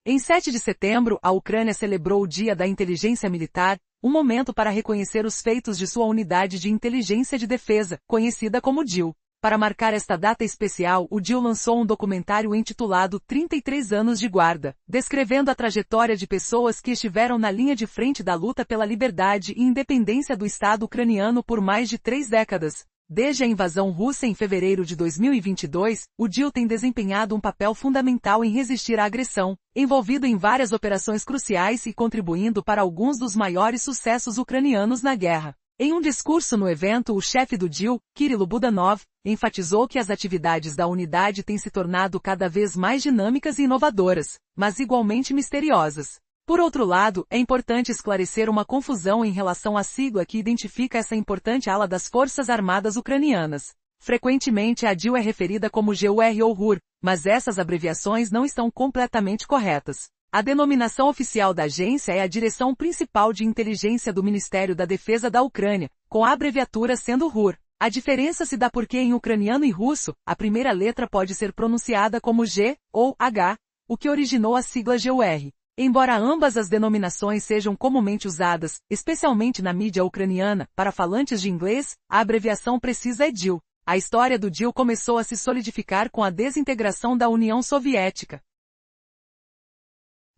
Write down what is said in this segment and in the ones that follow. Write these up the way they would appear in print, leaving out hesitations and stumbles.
Em 7 de setembro, a Ucrânia celebrou o Dia da Inteligência Militar, um momento para reconhecer os feitos de sua unidade de inteligência de defesa, conhecida como DIL. Para marcar esta data especial, o DIL lançou um documentário intitulado 33 anos de guarda, descrevendo a trajetória de pessoas que estiveram na linha de frente da luta pela liberdade e independência do Estado ucraniano por mais de 3 décadas. Desde a invasão russa em fevereiro de 2022, o DIL tem desempenhado um papel fundamental em resistir à agressão, envolvido em várias operações cruciais e contribuindo para alguns dos maiores sucessos ucranianos na guerra. Em um discurso no evento, o chefe do DIL, Kirilo Budanov, enfatizou que as atividades da unidade têm se tornado cada vez mais dinâmicas e inovadoras, mas igualmente misteriosas. Por outro lado, é importante esclarecer uma confusão em relação à sigla que identifica essa importante ala das Forças Armadas Ucranianas. Frequentemente a DIL é referida como GUR ou RUR, mas essas abreviações não estão completamente corretas. A denominação oficial da agência é a Direção Principal de Inteligência do Ministério da Defesa da Ucrânia, com a abreviatura sendo RUR. A diferença se dá porque em ucraniano e russo, a primeira letra pode ser pronunciada como G ou H, o que originou a sigla GUR. Embora ambas as denominações sejam comumente usadas, especialmente na mídia ucraniana, para falantes de inglês, a abreviação precisa é DIL. A história do DIL começou a se solidificar com a desintegração da União Soviética,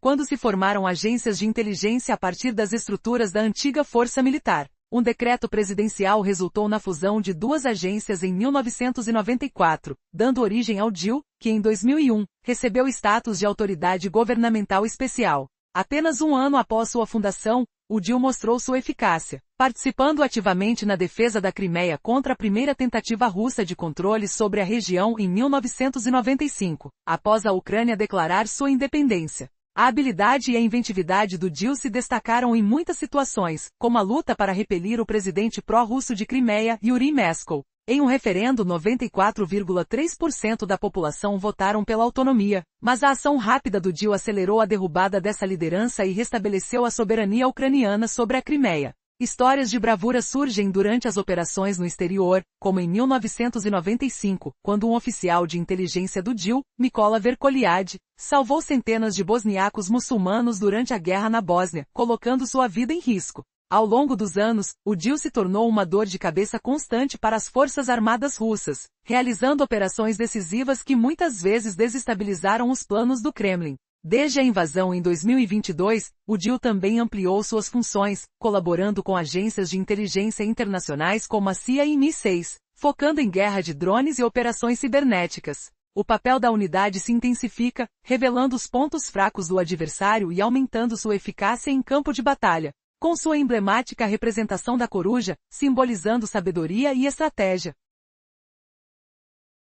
quando se formaram agências de inteligência a partir das estruturas da antiga força militar. Um decreto presidencial resultou na fusão de duas agências em 1994, dando origem ao DIL, que em 2001, recebeu status de autoridade governamental especial. Apenas um ano após sua fundação, o DIL mostrou sua eficácia, participando ativamente na defesa da Crimeia contra a primeira tentativa russa de controle sobre a região em 1995, após a Ucrânia declarar sua independência. A habilidade e a inventividade do DIL se destacaram em muitas situações, como a luta para repelir o presidente pró-russo de Crimeia, Yuri Meskal. Em um referendo, 94,3% da população votaram pela autonomia, mas a ação rápida do DIL acelerou a derrubada dessa liderança e restabeleceu a soberania ucraniana sobre a Crimeia. Histórias de bravura surgem durante as operações no exterior, como em 1995, quando um oficial de inteligência do DIL, Mykola Verkoliad, salvou centenas de bosniacos muçulmanos durante a guerra na Bósnia, colocando sua vida em risco. Ao longo dos anos, o DIL se tornou uma dor de cabeça constante para as forças armadas russas, realizando operações decisivas que muitas vezes desestabilizaram os planos do Kremlin. Desde a invasão em 2022, o DIL também ampliou suas funções, colaborando com agências de inteligência internacionais como a CIA e MI6, focando em guerra de drones e operações cibernéticas. O papel da unidade se intensifica, revelando os pontos fracos do adversário e aumentando sua eficácia em campo de batalha, com sua emblemática representação da coruja, simbolizando sabedoria e estratégia.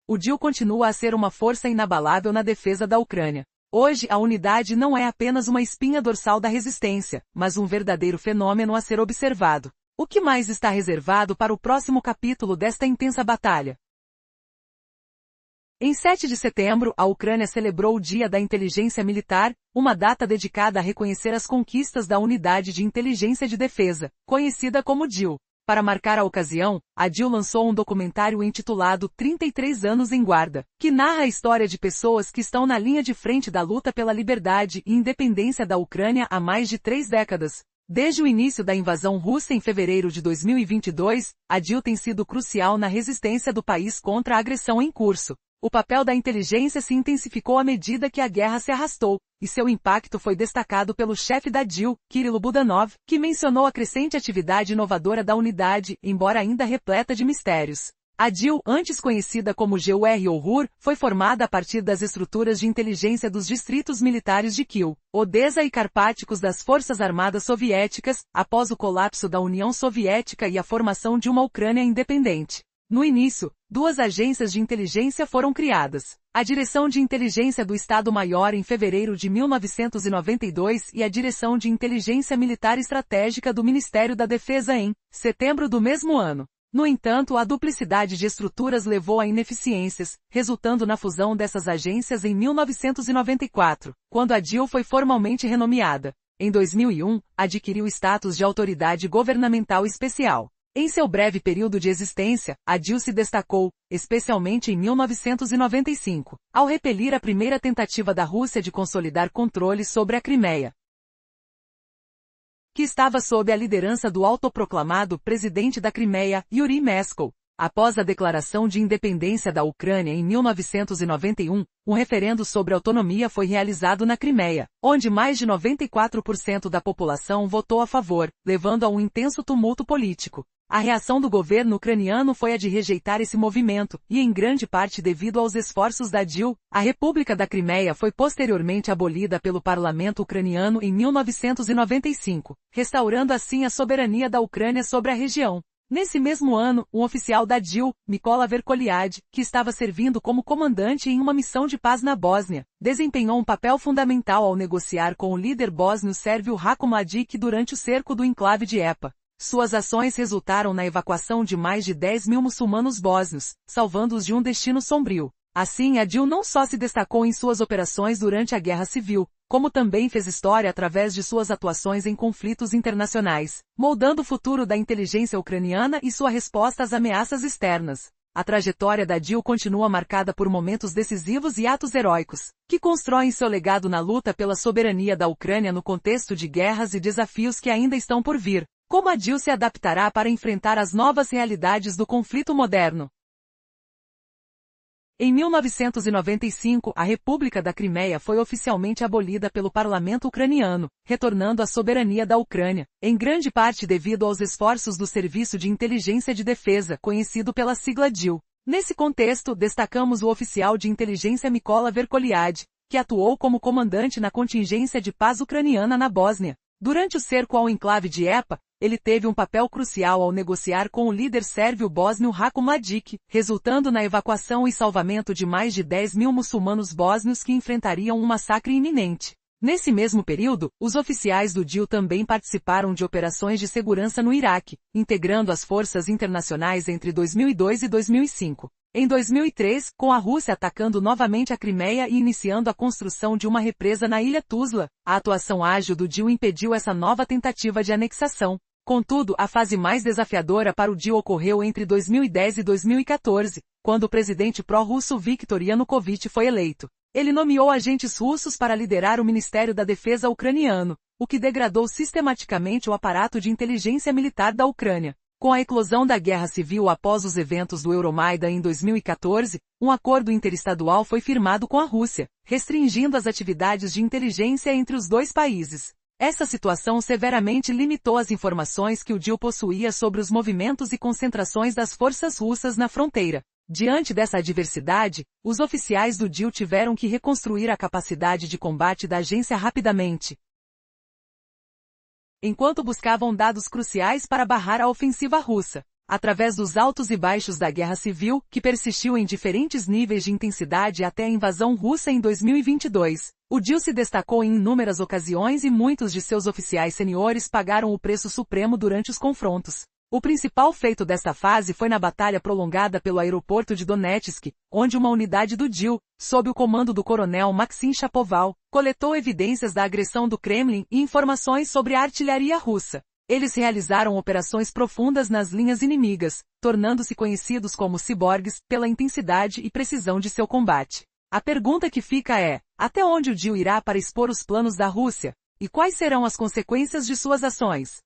O DIL continua a ser uma força inabalável na defesa da Ucrânia. Hoje, a unidade não é apenas uma espinha dorsal da resistência, mas um verdadeiro fenômeno a ser observado. O que mais está reservado para o próximo capítulo desta intensa batalha? Em 7 de setembro, a Ucrânia celebrou o Dia da Inteligência Militar, uma data dedicada a reconhecer as conquistas da Unidade de Inteligência de Defesa, conhecida como DIL. Para marcar a ocasião, a DIL lançou um documentário intitulado 33 anos em guarda, que narra a história de pessoas que estão na linha de frente da luta pela liberdade e independência da Ucrânia há mais de 3 décadas. Desde o início da invasão russa em fevereiro de 2022, a DIL tem sido crucial na resistência do país contra a agressão em curso. O papel da inteligência se intensificou à medida que a guerra se arrastou, e seu impacto foi destacado pelo chefe da DIL, Kirilo Budanov, que mencionou a crescente atividade inovadora da unidade, embora ainda repleta de mistérios. A DIL, antes conhecida como GUR ou RUR, foi formada a partir das estruturas de inteligência dos distritos militares de Kiev, Odessa e Carpáticos das Forças Armadas Soviéticas, após o colapso da União Soviética e a formação de uma Ucrânia independente. No início, duas agências de inteligência foram criadas. A Direção de Inteligência do Estado-Maior em fevereiro de 1992 e a Direção de Inteligência Militar Estratégica do Ministério da Defesa em setembro do mesmo ano. No entanto, a duplicidade de estruturas levou a ineficiências, resultando na fusão dessas agências em 1994, quando a DIL foi formalmente renomeada. Em 2001, adquiriu status de autoridade governamental especial. Em seu breve período de existência, a DIL se destacou, especialmente em 1995, ao repelir a primeira tentativa da Rússia de consolidar controle sobre a Crimeia, que estava sob a liderança do autoproclamado presidente da Crimeia, Yuri Meskal. Após a declaração de independência da Ucrânia em 1991, um referendo sobre autonomia foi realizado na Crimeia, onde mais de 94% da população votou a favor, levando a um intenso tumulto político. A reação do governo ucraniano foi a de rejeitar esse movimento, e em grande parte devido aos esforços da DIL, a República da Crimeia foi posteriormente abolida pelo parlamento ucraniano em 1995, restaurando assim a soberania da Ucrânia sobre a região. Nesse mesmo ano, um oficial da DIL, Mykola Verkoliad, que estava servindo como comandante em uma missão de paz na Bósnia, desempenhou um papel fundamental ao negociar com o líder bósnio Sérvio Ratko Mladic durante o cerco do enclave de EPA. Suas ações resultaram na evacuação de mais de 10 mil muçulmanos bósnios, salvando-os de um destino sombrio. Assim, a DIL não só se destacou em suas operações durante a Guerra Civil, como também fez história através de suas atuações em conflitos internacionais, moldando o futuro da inteligência ucraniana e sua resposta às ameaças externas. A trajetória da DIL continua marcada por momentos decisivos e atos heróicos, que constroem seu legado na luta pela soberania da Ucrânia no contexto de guerras e desafios que ainda estão por vir. Como a DIL se adaptará para enfrentar as novas realidades do conflito moderno? Em 1995, a República da Crimeia foi oficialmente abolida pelo parlamento ucraniano, retornando à soberania da Ucrânia, em grande parte devido aos esforços do Serviço de Inteligência de Defesa, conhecido pela sigla DIL. Nesse contexto, destacamos o oficial de inteligência Mykola Verkoliad, que atuou como comandante na contingência de paz ucraniana na Bósnia. Durante o cerco ao enclave de EPA, ele teve um papel crucial ao negociar com o líder sérvio bósnio Ratko Mladic, resultando na evacuação e salvamento de mais de 10 mil muçulmanos bósnios que enfrentariam um massacre iminente. Nesse mesmo período, os oficiais do DIL também participaram de operações de segurança no Iraque, integrando as forças internacionais entre 2002 e 2005. Em 2003, com a Rússia atacando novamente a Crimeia e iniciando a construção de uma represa na ilha Tuzla, a atuação ágil do DIL impediu essa nova tentativa de anexação. Contudo, a fase mais desafiadora para o DIL ocorreu entre 2010 e 2014, quando o presidente pró-russo Viktor Yanukovych foi eleito. Ele nomeou agentes russos para liderar o Ministério da Defesa ucraniano, o que degradou sistematicamente o aparato de inteligência militar da Ucrânia. Com a eclosão da guerra civil após os eventos do Euromaidan em 2014, um acordo interestadual foi firmado com a Rússia, restringindo as atividades de inteligência entre os dois países. Essa situação severamente limitou as informações que o DIL possuía sobre os movimentos e concentrações das forças russas na fronteira. Diante dessa adversidade, os oficiais do DIL tiveram que reconstruir a capacidade de combate da agência rapidamente, enquanto buscavam dados cruciais para barrar a ofensiva russa. Através dos altos e baixos da guerra civil, que persistiu em diferentes níveis de intensidade até a invasão russa em 2022, o DIL se destacou em inúmeras ocasiões e muitos de seus oficiais seniores pagaram o preço supremo durante os confrontos. O principal feito desta fase foi na batalha prolongada pelo aeroporto de Donetsk, onde uma unidade do DIL, sob o comando do coronel Maxim Shapoval, coletou evidências da agressão do Kremlin e informações sobre a artilharia russa. Eles realizaram operações profundas nas linhas inimigas, tornando-se conhecidos como ciborgues pela intensidade e precisão de seu combate. A pergunta que fica é, até onde o DIL irá para expor os planos da Rússia? E quais serão as consequências de suas ações?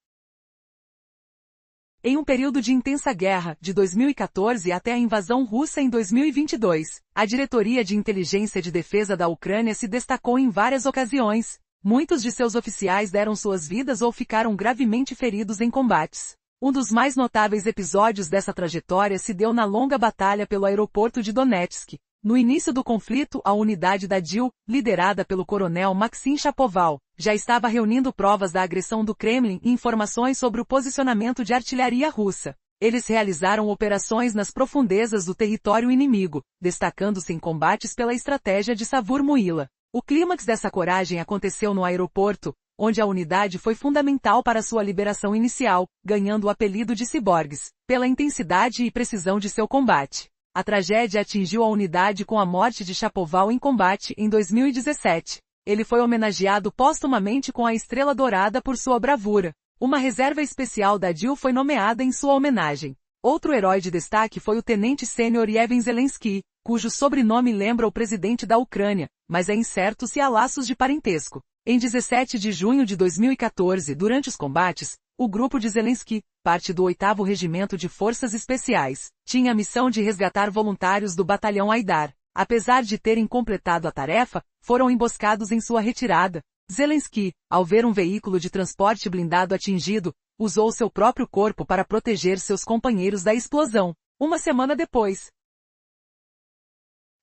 Em um período de intensa guerra, de 2014 até a invasão russa em 2022, a Diretoria de Inteligência de Defesa da Ucrânia se destacou em várias ocasiões. Muitos de seus oficiais deram suas vidas ou ficaram gravemente feridos em combates. Um dos mais notáveis episódios dessa trajetória se deu na longa batalha pelo aeroporto de Donetsk. No início do conflito, a unidade da DIL, liderada pelo coronel Maxim Shapoval, já estava reunindo provas da agressão do Kremlin e informações sobre o posicionamento de artilharia russa. Eles realizaram operações nas profundezas do território inimigo, destacando-se em combates pela estratégia de Savur-Muila. O clímax dessa coragem aconteceu no aeroporto, onde a unidade foi fundamental para sua liberação inicial, ganhando o apelido de ciborgues, pela intensidade e precisão de seu combate. A tragédia atingiu a unidade com a morte de Shapoval em combate em 2017. Ele foi homenageado póstumamente com a Estrela Dourada por sua bravura. Uma reserva especial da DIL foi nomeada em sua homenagem. Outro herói de destaque foi o tenente sênior Yevhen Zelensky, cujo sobrenome lembra o presidente da Ucrânia, mas é incerto se há laços de parentesco. Em 17 de junho de 2014, durante os combates, o grupo de Zelensky, parte do 8º Regimento de Forças Especiais, tinha a missão de resgatar voluntários do batalhão Aidar. Apesar de terem completado a tarefa, foram emboscados em sua retirada. Zelensky, ao ver um veículo de transporte blindado atingido, usou seu próprio corpo para proteger seus companheiros da explosão. Uma semana depois,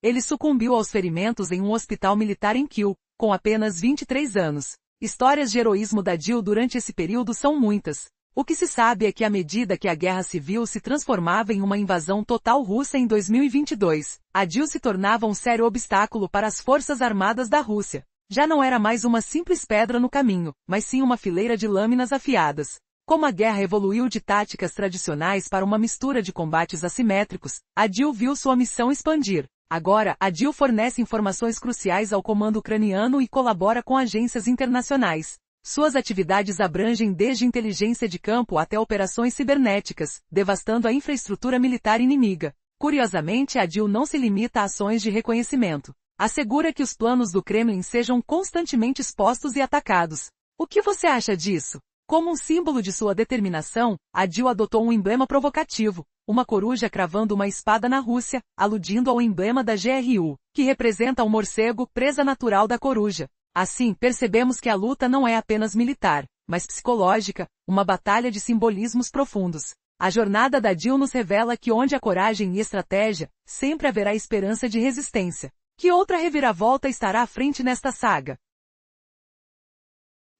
ele sucumbiu aos ferimentos em um hospital militar em Kyiv, com apenas 23 anos. Histórias de heroísmo da DIL durante esse período são muitas. O que se sabe é que à medida que a guerra civil se transformava em uma invasão total russa em 2022, a DIL se tornava um sério obstáculo para as forças armadas da Rússia. Já não era mais uma simples pedra no caminho, mas sim uma fileira de lâminas afiadas. Como a guerra evoluiu de táticas tradicionais para uma mistura de combates assimétricos, a DIL viu sua missão expandir. Agora, a DIL fornece informações cruciais ao comando ucraniano e colabora com agências internacionais. Suas atividades abrangem desde inteligência de campo até operações cibernéticas, devastando a infraestrutura militar inimiga. Curiosamente, a DIL não se limita a ações de reconhecimento. Assegura que os planos do Kremlin sejam constantemente expostos e atacados. O que você acha disso? Como um símbolo de sua determinação, a DIL adotou um emblema provocativo, uma coruja cravando uma espada na Rússia, aludindo ao emblema da GRU, que representa o morcego, presa natural da coruja. Assim, percebemos que a luta não é apenas militar, mas psicológica, uma batalha de simbolismos profundos. A jornada da DIL nos revela que onde há coragem e estratégia, sempre haverá esperança de resistência. Que outra reviravolta estará à frente nesta saga?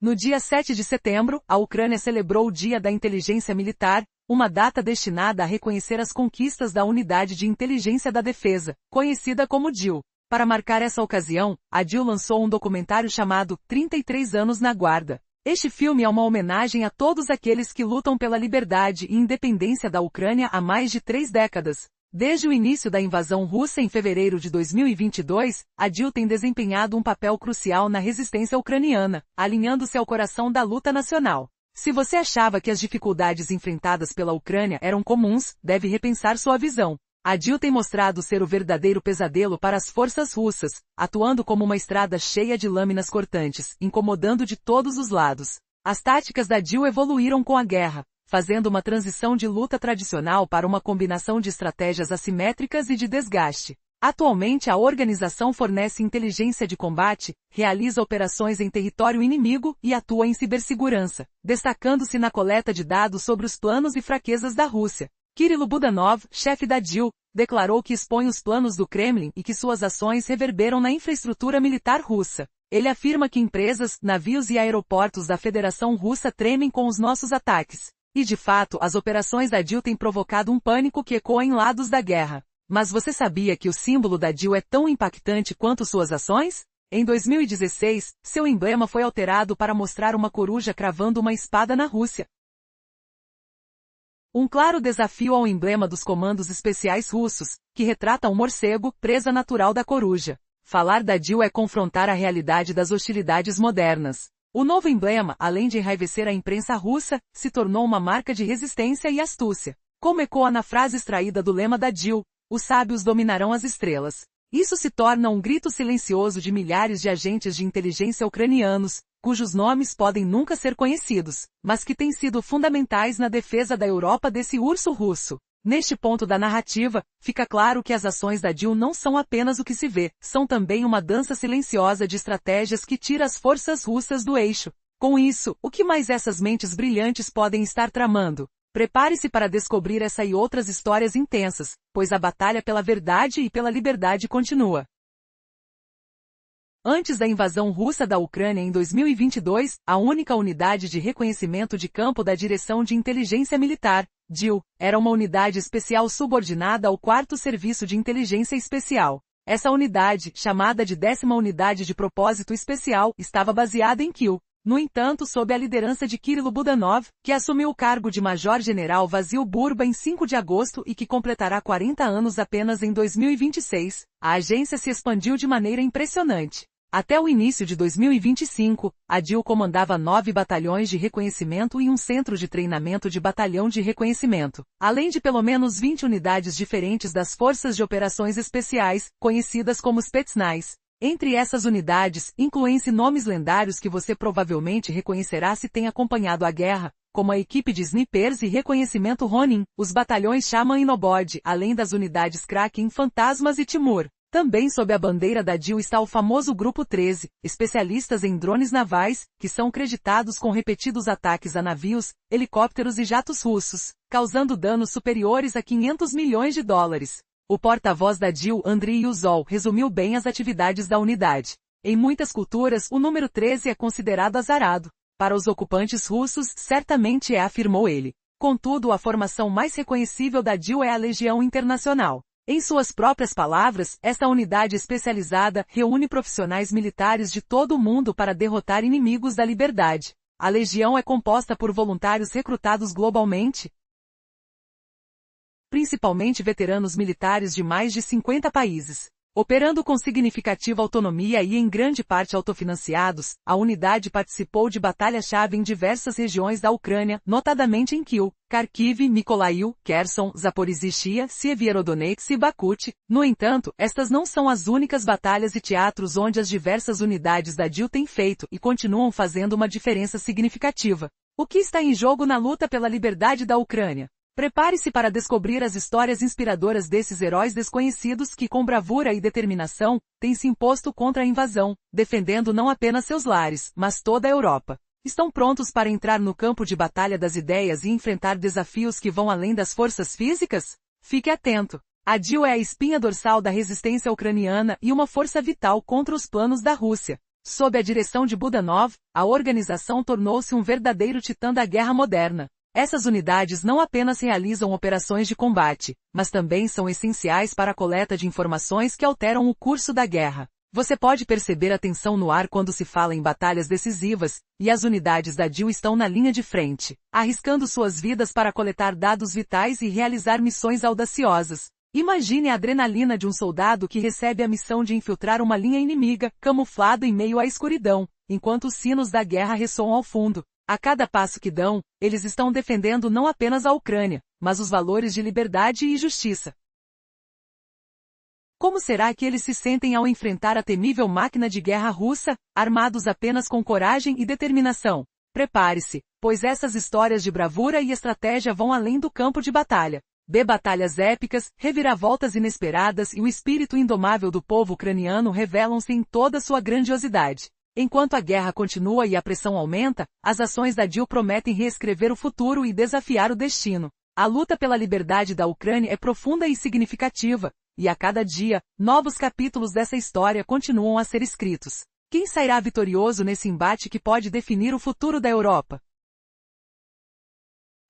No dia 7 de setembro, a Ucrânia celebrou o Dia da Inteligência Militar, uma data destinada a reconhecer as conquistas da Unidade de Inteligência da Defesa, conhecida como DIL. Para marcar essa ocasião, a DIL lançou um documentário chamado 33 anos na Guarda. Este filme é uma homenagem a todos aqueles que lutam pela liberdade e independência da Ucrânia há mais de 3 décadas. Desde o início da invasão russa em fevereiro de 2022, a DIL tem desempenhado um papel crucial na resistência ucraniana, alinhando-se ao coração da luta nacional. Se você achava que as dificuldades enfrentadas pela Ucrânia eram comuns, deve repensar sua visão. A DIL tem mostrado ser o verdadeiro pesadelo para as forças russas, atuando como uma estrada cheia de lâminas cortantes, incomodando de todos os lados. As táticas da DIL evoluíram com a guerra, fazendo uma transição de luta tradicional para uma combinação de estratégias assimétricas e de desgaste. Atualmente a organização fornece inteligência de combate, realiza operações em território inimigo e atua em cibersegurança, destacando-se na coleta de dados sobre os planos e fraquezas da Rússia. Kirilo Budanov, chefe da DIL, declarou que expõe os planos do Kremlin e que suas ações reverberam na infraestrutura militar russa. Ele afirma que empresas, navios e aeroportos da Federação Russa tremem com os nossos ataques. E de fato, as operações da DIL têm provocado um pânico que ecoa em lados da guerra. Mas você sabia que o símbolo da DIL é tão impactante quanto suas ações? Em 2016, seu emblema foi alterado para mostrar uma coruja cravando uma espada na Rússia. Um claro desafio ao emblema dos comandos especiais russos, que retrata um morcego, presa natural da coruja. Falar da DIL é confrontar a realidade das hostilidades modernas. O novo emblema, além de enraivecer a imprensa russa, se tornou uma marca de resistência e astúcia. Como ecoa na frase extraída do lema da DIL, os sábios dominarão as estrelas. Isso se torna um grito silencioso de milhares de agentes de inteligência ucranianos, cujos nomes podem nunca ser conhecidos, mas que têm sido fundamentais na defesa da Europa desse urso russo. Neste ponto da narrativa, fica claro que as ações da DIL não são apenas o que se vê, são também uma dança silenciosa de estratégias que tira as forças russas do eixo. Com isso, o que mais essas mentes brilhantes podem estar tramando? Prepare-se para descobrir essa e outras histórias intensas, pois a batalha pela verdade e pela liberdade continua. Antes da invasão russa da Ucrânia em 2022, a única unidade de reconhecimento de campo da Direção de Inteligência Militar, DIL, era uma unidade especial subordinada ao 4º Serviço de Inteligência Especial. Essa unidade, chamada de 10ª Unidade de Propósito Especial, estava baseada em Kyiv. No entanto, sob a liderança de Kirilo Budanov, que assumiu o cargo de Major-General Vasil Burba em 5 de agosto e que completará 40 anos apenas em 2026, a agência se expandiu de maneira impressionante. Até o início de 2025, a DIL comandava 9 batalhões de reconhecimento e um centro de treinamento de batalhão de reconhecimento, além de pelo menos 20 unidades diferentes das Forças de Operações Especiais, conhecidas como Spetsnaz. Entre essas unidades, incluem-se nomes lendários que você provavelmente reconhecerá se tem acompanhado a guerra, como a equipe de snipers e reconhecimento Ronin, os batalhões Shaman e Nobod, além das unidades Kraken, Fantasmas e Timur. Também sob a bandeira da DIL está o famoso Grupo 13, especialistas em drones navais, que são creditados com repetidos ataques a navios, helicópteros e jatos russos, causando danos superiores a 500 milhões de dólares. O porta-voz da DIL, Andriy Yuzol, resumiu bem as atividades da unidade. Em muitas culturas, o número 13 é considerado azarado. Para os ocupantes russos, certamente afirmou ele. Contudo, a formação mais reconhecível da DIL é a Legião Internacional. Em suas próprias palavras, esta unidade especializada reúne profissionais militares de todo o mundo para derrotar inimigos da liberdade. A Legião é composta por voluntários recrutados globalmente, principalmente veteranos militares de mais de 50 países. Operando com significativa autonomia e em grande parte autofinanciados, a unidade participou de batalha-chave em diversas regiões da Ucrânia, notadamente em Kyiv, Kharkiv, Mykolaiv, Kherson, Zaporizhzhia, Sievierodonetsk e Bakhmut. No entanto, estas não são as únicas batalhas e teatros onde as diversas unidades da DIL têm feito e continuam fazendo uma diferença significativa. O que está em jogo na luta pela liberdade da Ucrânia? Prepare-se para descobrir as histórias inspiradoras desses heróis desconhecidos que, com bravura e determinação, têm se imposto contra a invasão, defendendo não apenas seus lares, mas toda a Europa. Estão prontos para entrar no campo de batalha das ideias e enfrentar desafios que vão além das forças físicas? Fique atento! A DIL é a espinha dorsal da resistência ucraniana e uma força vital contra os planos da Rússia. Sob a direção de Budanov, a organização tornou-se um verdadeiro titã da guerra moderna. Essas unidades não apenas realizam operações de combate, mas também são essenciais para a coleta de informações que alteram o curso da guerra. Você pode perceber a tensão no ar quando se fala em batalhas decisivas, e as unidades da DIL estão na linha de frente, arriscando suas vidas para coletar dados vitais e realizar missões audaciosas. Imagine a adrenalina de um soldado que recebe a missão de infiltrar uma linha inimiga, camuflado em meio à escuridão, enquanto os sinos da guerra ressoam ao fundo. A cada passo que dão, eles estão defendendo não apenas a Ucrânia, mas os valores de liberdade e justiça. Como será que eles se sentem ao enfrentar a temível máquina de guerra russa, armados apenas com coragem e determinação? Prepare-se, pois essas histórias de bravura e estratégia vão além do campo de batalha. Batalhas épicas, reviravoltas inesperadas e o espírito indomável do povo ucraniano revelam-se em toda sua grandiosidade. Enquanto a guerra continua e a pressão aumenta, as ações da DIL prometem reescrever o futuro e desafiar o destino. A luta pela liberdade da Ucrânia é profunda e significativa, e a cada dia, novos capítulos dessa história continuam a ser escritos. Quem sairá vitorioso nesse embate que pode definir o futuro da Europa?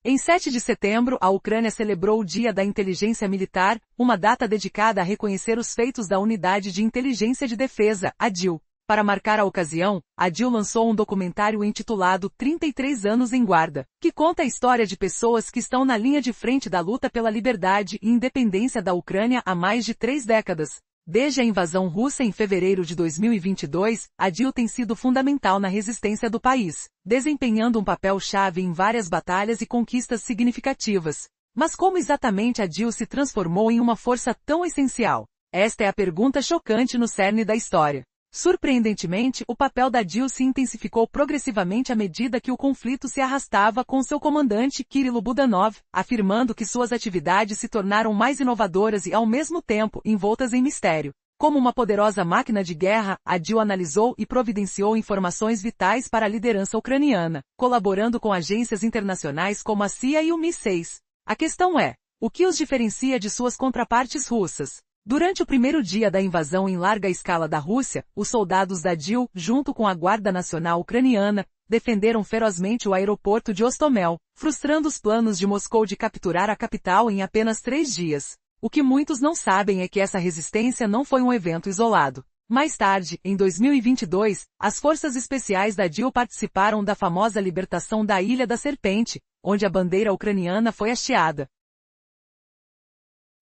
Em 7 de setembro, a Ucrânia celebrou o Dia da Inteligência Militar, uma data dedicada a reconhecer os feitos da Unidade de Inteligência de Defesa, a DIL. Para marcar a ocasião, a DIL lançou um documentário intitulado 33 anos em Guarda, que conta a história de pessoas que estão na linha de frente da luta pela liberdade e independência da Ucrânia há mais de 3 décadas. Desde a invasão russa em fevereiro de 2022, a DIL tem sido fundamental na resistência do país, desempenhando um papel-chave em várias batalhas e conquistas significativas. Mas como exatamente a DIL se transformou em uma força tão essencial? Esta é a pergunta chocante no cerne da história. Surpreendentemente, o papel da DIL se intensificou progressivamente à medida que o conflito se arrastava com seu comandante Kirilo Budanov, afirmando que suas atividades se tornaram mais inovadoras e, ao mesmo tempo, envoltas em mistério. Como uma poderosa máquina de guerra, a DIL analisou e providenciou informações vitais para a liderança ucraniana, colaborando com agências internacionais como a CIA e o Mi-6. A questão é, o que os diferencia de suas contrapartes russas? Durante o primeiro dia da invasão em larga escala da Rússia, os soldados da DIL, junto com a Guarda Nacional Ucraniana, defenderam ferozmente o aeroporto de Hostomel, frustrando os planos de Moscou de capturar a capital em apenas 3 dias. O que muitos não sabem é que essa resistência não foi um evento isolado. Mais tarde, em 2022, as forças especiais da DIL participaram da famosa libertação da Ilha da Serpente, onde a bandeira ucraniana foi hasteada,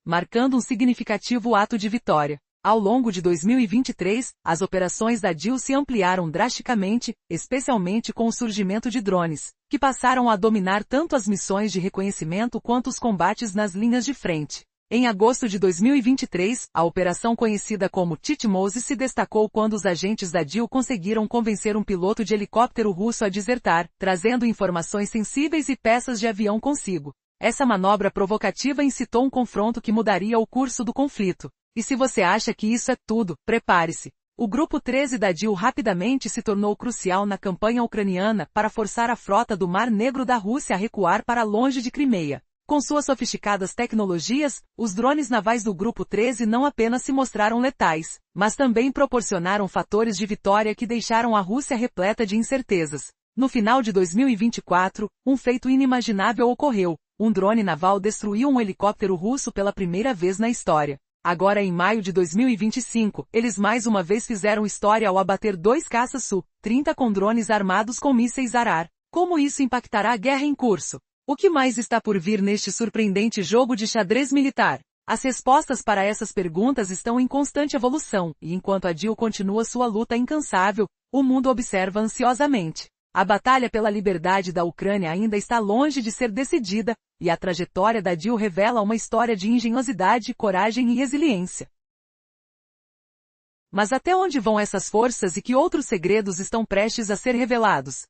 marcando um significativo ato de vitória. Ao longo de 2023, as operações da DIL se ampliaram drasticamente, especialmente com o surgimento de drones, que passaram a dominar tanto as missões de reconhecimento quanto os combates nas linhas de frente. Em agosto de 2023, a operação conhecida como Titmouse se destacou quando os agentes da DIL conseguiram convencer um piloto de helicóptero russo a desertar, trazendo informações sensíveis e peças de avião consigo. Essa manobra provocativa incitou um confronto que mudaria o curso do conflito. E se você acha que isso é tudo, prepare-se. O Grupo 13 da DIL rapidamente se tornou crucial na campanha ucraniana para forçar a frota do Mar Negro da Rússia a recuar para longe de Crimeia. Com suas sofisticadas tecnologias, os drones navais do Grupo 13 não apenas se mostraram letais, mas também proporcionaram fatores de vitória que deixaram a Rússia repleta de incertezas. No final de 2024, um feito inimaginável ocorreu. Um drone naval destruiu um helicóptero russo pela primeira vez na história. Agora em maio de 2025, eles mais uma vez fizeram história ao abater 2 caças Su-30 com drones armados com mísseis Arar. Como isso impactará a guerra em curso? O que mais está por vir neste surpreendente jogo de xadrez militar? As respostas para essas perguntas estão em constante evolução, e enquanto a DIL continua sua luta incansável, o mundo observa ansiosamente. A batalha pela liberdade da Ucrânia ainda está longe de ser decidida, e a trajetória da DIL revela uma história de engenhosidade, coragem e resiliência. Mas até onde vão essas forças e que outros segredos estão prestes a ser revelados?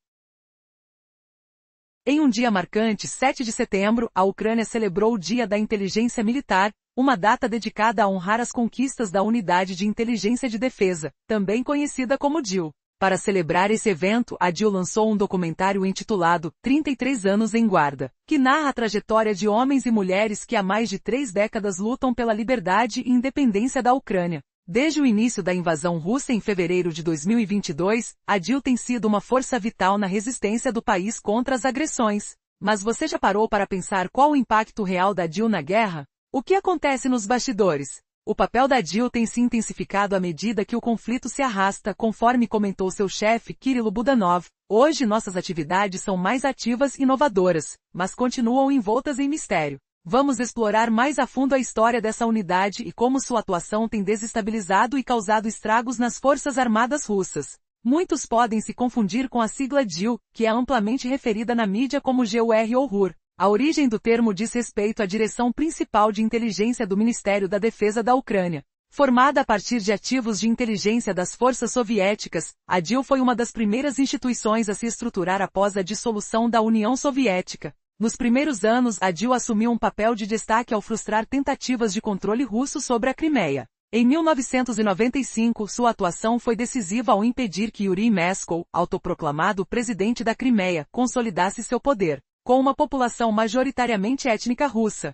Em um dia marcante, 7 de setembro, a Ucrânia celebrou o Dia da Inteligência Militar, uma data dedicada a honrar as conquistas da Unidade de Inteligência de Defesa, também conhecida como DIL. Para celebrar esse evento, a DIL lançou um documentário intitulado 33 anos em Guarda, que narra a trajetória de homens e mulheres que há mais de 3 décadas lutam pela liberdade e independência da Ucrânia. Desde o início da invasão russa em fevereiro de 2022, a DIL tem sido uma força vital na resistência do país contra as agressões. Mas você já parou para pensar qual o impacto real da DIL na guerra? O que acontece nos bastidores? O papel da DIL tem se intensificado à medida que o conflito se arrasta, conforme comentou seu chefe, Kirilo Budanov. Hoje nossas atividades são mais ativas e inovadoras, mas continuam envoltas em mistério. Vamos explorar mais a fundo a história dessa unidade e como sua atuação tem desestabilizado e causado estragos nas Forças Armadas Russas. Muitos podem se confundir com a sigla DIL, que é amplamente referida na mídia como GUR ou RUR. A origem do termo diz respeito à Direção Principal de Inteligência do Ministério da Defesa da Ucrânia. Formada a partir de ativos de inteligência das forças soviéticas, a DIL foi uma das primeiras instituições a se estruturar após a dissolução da União Soviética. Nos primeiros anos, a DIL assumiu um papel de destaque ao frustrar tentativas de controle russo sobre a Crimeia. Em 1995, sua atuação foi decisiva ao impedir que Yuri Meskov, autoproclamado presidente da Crimeia, consolidasse seu poder, com uma população majoritariamente étnica russa.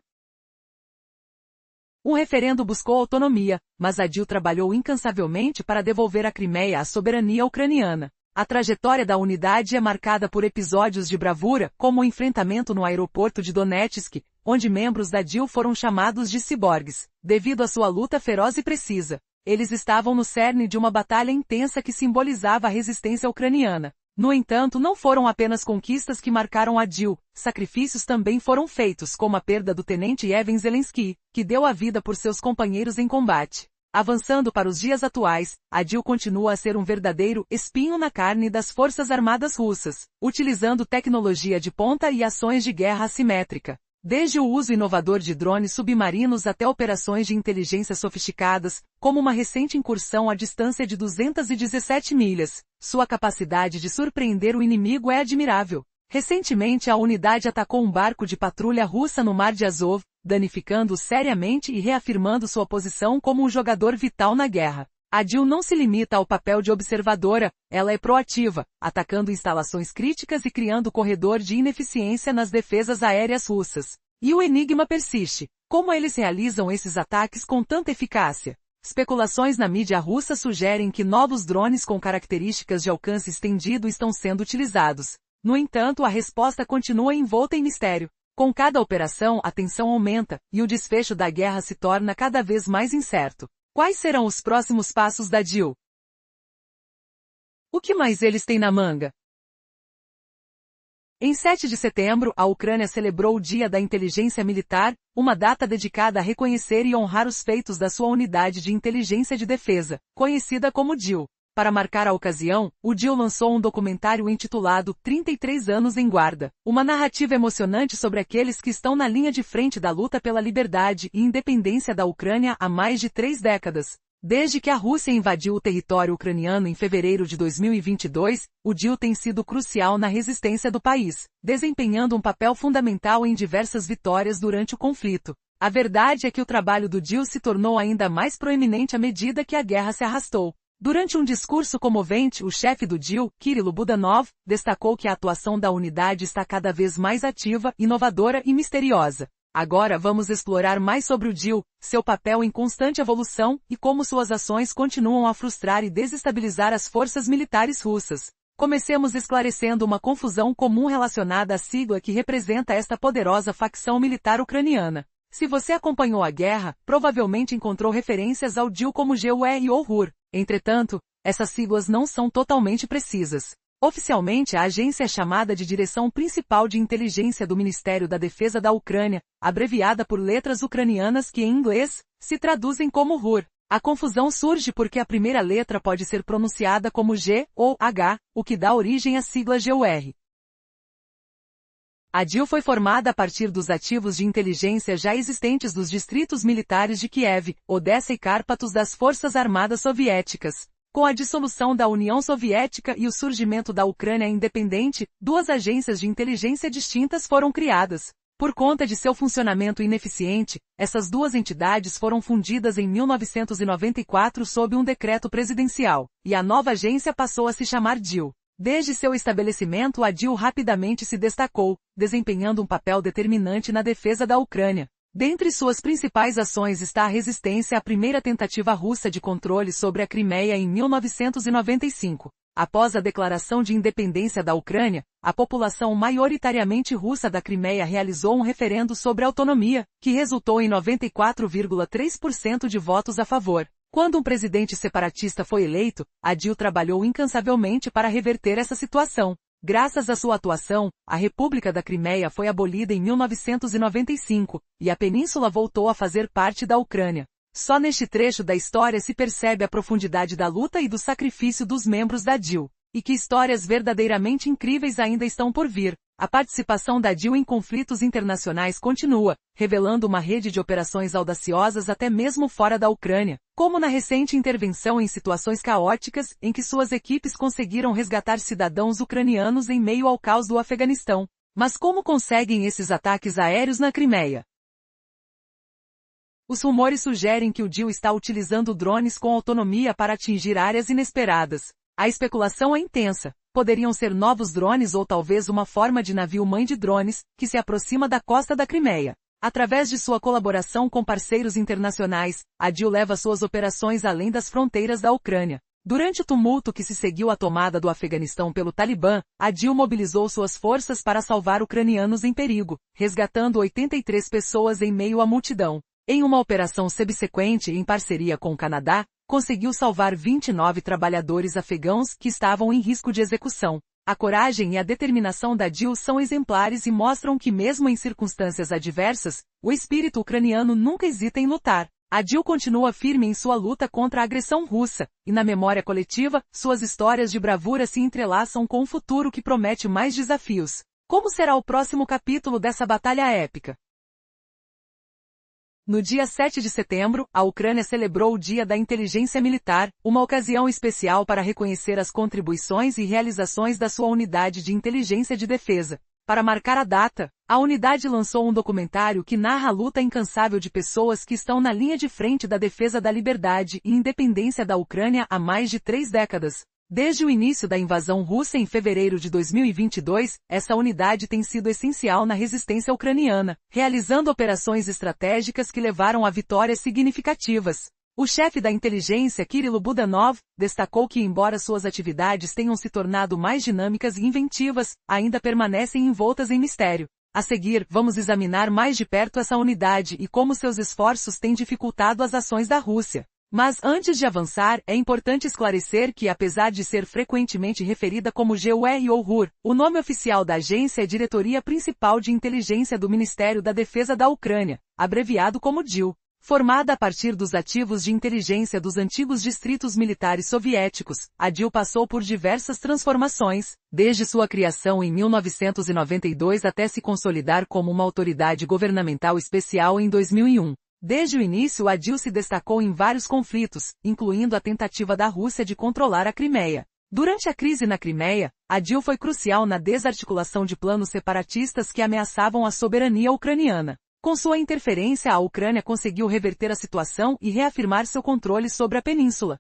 Um referendo buscou autonomia, mas a DIL trabalhou incansavelmente para devolver a Crimeia à soberania ucraniana. A trajetória da unidade é marcada por episódios de bravura, como o enfrentamento no aeroporto de Donetsk, onde membros da DIL foram chamados de ciborgues, devido à sua luta feroz e precisa. Eles estavam no cerne de uma batalha intensa que simbolizava a resistência ucraniana. No entanto, não foram apenas conquistas que marcaram a DIL, sacrifícios também foram feitos, como a perda do tenente Yevhen Zelensky, que deu a vida por seus companheiros em combate. Avançando para os dias atuais, a DIL continua a ser um verdadeiro espinho na carne das Forças Armadas Russas, utilizando tecnologia de ponta e ações de guerra assimétrica. Desde o uso inovador de drones submarinos até operações de inteligência sofisticadas, como uma recente incursão à distância de 217 milhas, sua capacidade de surpreender o inimigo é admirável. Recentemente a unidade atacou um barco de patrulha russa no Mar de Azov, danificando-o seriamente e reafirmando sua posição como um jogador vital na guerra. A DIL não se limita ao papel de observadora, ela é proativa, atacando instalações críticas e criando corredor de ineficiência nas defesas aéreas russas. E o enigma persiste. Como eles realizam esses ataques com tanta eficácia? Especulações na mídia russa sugerem que novos drones com características de alcance estendido estão sendo utilizados. No entanto, a resposta continua envolta em mistério. Com cada operação, a tensão aumenta, e o desfecho da guerra se torna cada vez mais incerto. Quais serão os próximos passos da DIL? O que mais eles têm na manga? Em 7 de setembro, a Ucrânia celebrou o Dia da Inteligência Militar, uma data dedicada a reconhecer e honrar os feitos da sua unidade de inteligência de defesa, conhecida como DIL. Para marcar a ocasião, o DIL lançou um documentário intitulado 33 anos em guarda, uma narrativa emocionante sobre aqueles que estão na linha de frente da luta pela liberdade e independência da Ucrânia há mais de 3 décadas. Desde que a Rússia invadiu o território ucraniano em fevereiro de 2022, o DIL tem sido crucial na resistência do país, desempenhando um papel fundamental em diversas vitórias durante o conflito. A verdade é que o trabalho do DIL se tornou ainda mais proeminente à medida que a guerra se arrastou. Durante um discurso comovente, o chefe do DIL, Kirilo Budanov, destacou que a atuação da unidade está cada vez mais ativa, inovadora e misteriosa. Agora vamos explorar mais sobre o DIL, seu papel em constante evolução e como suas ações continuam a frustrar e desestabilizar as forças militares russas. Comecemos esclarecendo uma confusão comum relacionada à sigla que representa esta poderosa facção militar ucraniana. Se você acompanhou a guerra, provavelmente encontrou referências ao DIL como GUR ou RUR. Entretanto, essas siglas não são totalmente precisas. Oficialmente, a agência é chamada de Direção Principal de Inteligência do Ministério da Defesa da Ucrânia, abreviada por letras ucranianas que em inglês se traduzem como RUR. A confusão surge porque a primeira letra pode ser pronunciada como G ou H, o que dá origem à sigla GUR. A DIL foi formada a partir dos ativos de inteligência já existentes dos distritos militares de Kiev, Odessa e Cárpatos das Forças Armadas Soviéticas. Com a dissolução da União Soviética e o surgimento da Ucrânia independente, 2 agências de inteligência distintas foram criadas. Por conta de seu funcionamento ineficiente, essas 2 entidades foram fundidas em 1994 sob um decreto presidencial, e a nova agência passou a se chamar DIL. Desde seu estabelecimento, a DIL rapidamente se destacou, desempenhando um papel determinante na defesa da Ucrânia. Dentre suas principais ações está a resistência à primeira tentativa russa de controle sobre a Crimeia em 1995. Após a declaração de independência da Ucrânia, a população maioritariamente russa da Crimeia realizou um referendo sobre autonomia, que resultou em 94,3% de votos a favor. Quando um presidente separatista foi eleito, a DIL trabalhou incansavelmente para reverter essa situação. Graças à sua atuação, a República da Crimeia foi abolida em 1995, e a península voltou a fazer parte da Ucrânia. Só neste trecho da história se percebe a profundidade da luta e do sacrifício dos membros da DIL. E que histórias verdadeiramente incríveis ainda estão por vir. A participação da DIL em conflitos internacionais continua, revelando uma rede de operações audaciosas até mesmo fora da Ucrânia, como na recente intervenção em situações caóticas, em que suas equipes conseguiram resgatar cidadãos ucranianos em meio ao caos do Afeganistão. Mas como conseguem esses ataques aéreos na Crimeia? Os rumores sugerem que o DIL está utilizando drones com autonomia para atingir áreas inesperadas. A especulação é intensa. Poderiam ser novos drones ou talvez uma forma de navio-mãe de drones, que se aproxima da costa da Crimeia. Através de sua colaboração com parceiros internacionais, a DIL leva suas operações além das fronteiras da Ucrânia. Durante o tumulto que se seguiu à tomada do Afeganistão pelo Talibã, a DIL mobilizou suas forças para salvar ucranianos em perigo, resgatando 83 pessoas em meio à multidão. Em uma operação subsequente em parceria com o Canadá, conseguiu salvar 29 trabalhadores afegãos que estavam em risco de execução. A coragem e a determinação da DIL são exemplares e mostram que mesmo em circunstâncias adversas, o espírito ucraniano nunca hesita em lutar. A DIL continua firme em sua luta contra a agressão russa, e na memória coletiva, suas histórias de bravura se entrelaçam com um futuro que promete mais desafios. Como será o próximo capítulo dessa batalha épica? No dia 7 de setembro, a Ucrânia celebrou o Dia da Inteligência Militar, uma ocasião especial para reconhecer as contribuições e realizações da sua unidade de inteligência de defesa. Para marcar a data, a unidade lançou um documentário que narra a luta incansável de pessoas que estão na linha de frente da defesa da liberdade e independência da Ucrânia há mais de 3 décadas. Desde o início da invasão russa em fevereiro de 2022, essa unidade tem sido essencial na resistência ucraniana, realizando operações estratégicas que levaram a vitórias significativas. O chefe da inteligência, Kirilo Budanov, destacou que embora suas atividades tenham se tornado mais dinâmicas e inventivas, ainda permanecem envoltas em mistério. A seguir, vamos examinar mais de perto essa unidade e como seus esforços têm dificultado as ações da Rússia. Mas antes de avançar, é importante esclarecer que, apesar de ser frequentemente referida como GUR ou RUR, o nome oficial da agência é Diretoria Principal de Inteligência do Ministério da Defesa da Ucrânia, abreviado como DIL. Formada a partir dos ativos de inteligência dos antigos distritos militares soviéticos, a DIL passou por diversas transformações, desde sua criação em 1992 até se consolidar como uma autoridade governamental especial em 2001. Desde o início, a DIL se destacou em vários conflitos, incluindo a tentativa da Rússia de controlar a Crimeia. Durante a crise na Crimeia, a DIL foi crucial na desarticulação de planos separatistas que ameaçavam a soberania ucraniana. Com sua interferência, a Ucrânia conseguiu reverter a situação e reafirmar seu controle sobre a península.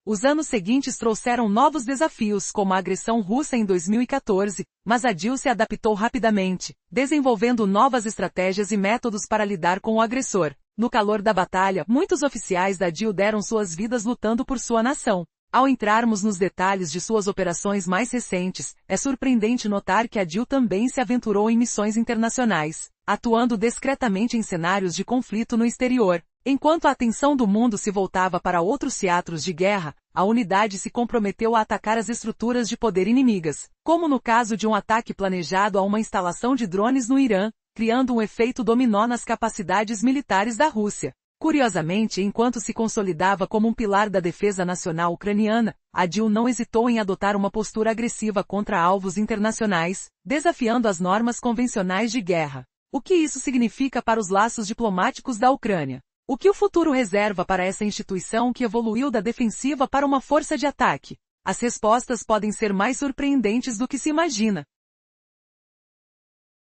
Os anos seguintes trouxeram novos desafios, como a agressão russa em 2014, mas a DIL se adaptou rapidamente, desenvolvendo novas estratégias e métodos para lidar com o agressor. No calor da batalha, muitos oficiais da DIL deram suas vidas lutando por sua nação. Ao entrarmos nos detalhes de suas operações mais recentes, é surpreendente notar que a DIL também se aventurou em missões internacionais, atuando discretamente em cenários de conflito no exterior. Enquanto a atenção do mundo se voltava para outros teatros de guerra, a unidade se comprometeu a atacar as estruturas de poder inimigas, como no caso de um ataque planejado a uma instalação de drones no Irã, criando um efeito dominó nas capacidades militares da Rússia. Curiosamente, enquanto se consolidava como um pilar da defesa nacional ucraniana, a DIL não hesitou em adotar uma postura agressiva contra alvos internacionais, desafiando as normas convencionais de guerra. O que isso significa para os laços diplomáticos da Ucrânia? O que o futuro reserva para essa instituição que evoluiu da defensiva para uma força de ataque? As respostas podem ser mais surpreendentes do que se imagina.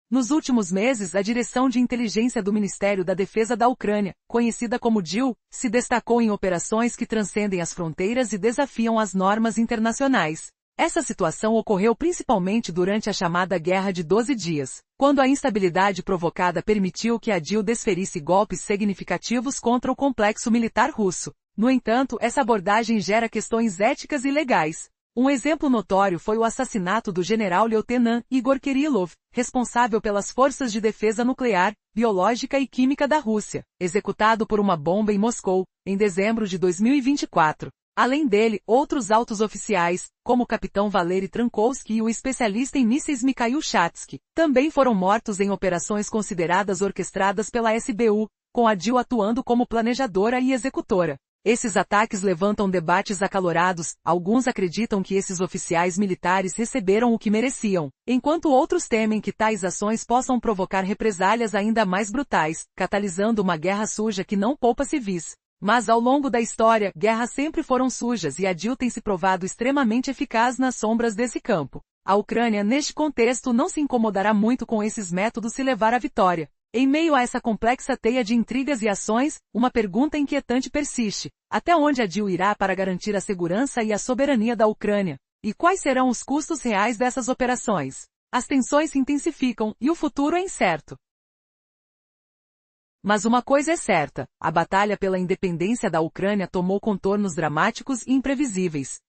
Nos últimos meses, a Direção de Inteligência do Ministério da Defesa da Ucrânia, conhecida como DIL, se destacou em operações que transcendem as fronteiras e desafiam as normas internacionais. Essa situação ocorreu principalmente durante a chamada Guerra de 12 Dias, quando a instabilidade provocada permitiu que a DIL desferisse golpes significativos contra o complexo militar russo. No entanto, essa abordagem gera questões éticas e legais. Um exemplo notório foi o assassinato do general-leutnant Igor Kirillov, responsável pelas forças de defesa nuclear, biológica e química da Rússia, executado por uma bomba em Moscou, em dezembro de 2024. Além dele, outros altos oficiais, como o capitão Valery Trankovsky e o especialista em mísseis Mikhail Shatsky, também foram mortos em operações consideradas orquestradas pela SBU, com a DIL atuando como planejadora e executora. Esses ataques levantam debates acalorados. Alguns acreditam que esses oficiais militares receberam o que mereciam, enquanto outros temem que tais ações possam provocar represálias ainda mais brutais, catalisando uma guerra suja que não poupa civis. Mas ao longo da história, guerras sempre foram sujas e a DIL tem se provado extremamente eficaz nas sombras desse campo. A Ucrânia, neste contexto, não se incomodará muito com esses métodos se levar à vitória. Em meio a essa complexa teia de intrigas e ações, uma pergunta inquietante persiste. Até onde a DIL irá para garantir a segurança e a soberania da Ucrânia? E quais serão os custos reais dessas operações? As tensões se intensificam e o futuro é incerto. Mas uma coisa é certa, a batalha pela independência da Ucrânia tomou contornos dramáticos e imprevisíveis.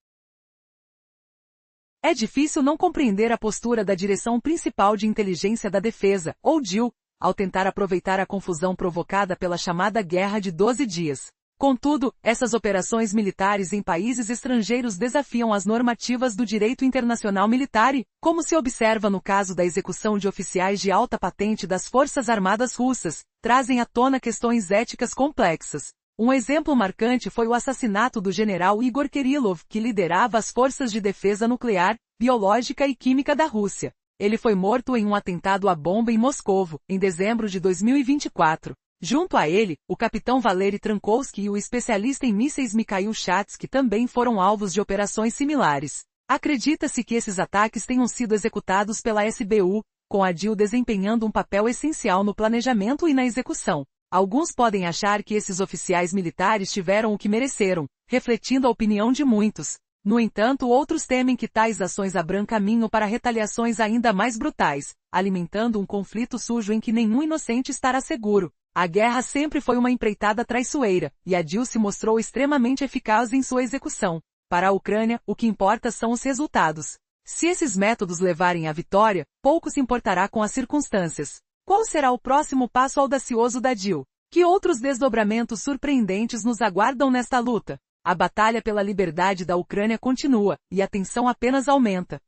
É difícil não compreender a postura da Direção Principal de Inteligência da Defesa, ou DIL, ao tentar aproveitar a confusão provocada pela chamada Guerra de 12 Dias. Contudo, essas operações militares em países estrangeiros desafiam as normativas do direito internacional militar e, como se observa no caso da execução de oficiais de alta patente das Forças Armadas Russas, trazem à tona questões éticas complexas. Um exemplo marcante foi o assassinato do general Igor Kirillov, que liderava as forças de defesa nuclear, biológica e química da Rússia. Ele foi morto em um atentado à bomba em Moscovo, em dezembro de 2024. Junto a ele, o capitão Valery Trankovsky e o especialista em mísseis Mikhail Shatsky também foram alvos de operações similares. Acredita-se que esses ataques tenham sido executados pela SBU, com a DIL desempenhando um papel essencial no planejamento e na execução. Alguns podem achar que esses oficiais militares tiveram o que mereceram, refletindo a opinião de muitos. No entanto, outros temem que tais ações abram caminho para retaliações ainda mais brutais, alimentando um conflito sujo em que nenhum inocente estará seguro. A guerra sempre foi uma empreitada traiçoeira, e a DIL se mostrou extremamente eficaz em sua execução. Para a Ucrânia, o que importa são os resultados. Se esses métodos levarem à vitória, pouco se importará com as circunstâncias. Qual será o próximo passo audacioso da DIL? Que outros desdobramentos surpreendentes nos aguardam nesta luta? A batalha pela liberdade da Ucrânia continua, e a tensão apenas aumenta.